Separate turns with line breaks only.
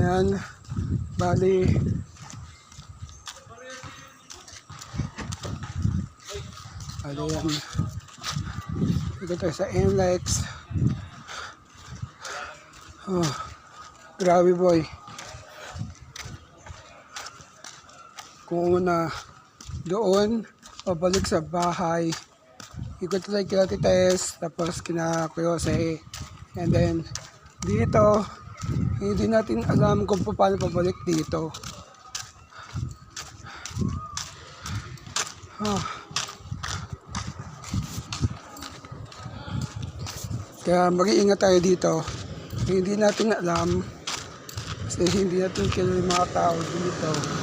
Ayan. Bali. Ayan. Dito tayo sa NLEX. Oh, grabe boy. Kung una doon, pabalik sa bahay. Ikot tayo kila Tites, tapos kina Kuyose. And then, dito, hindi natin alam kung paano pabalik dito. Kaya mag-iingat tayo dito. Hindi natin alam kasi hindi natin kilala yung mga tao dito.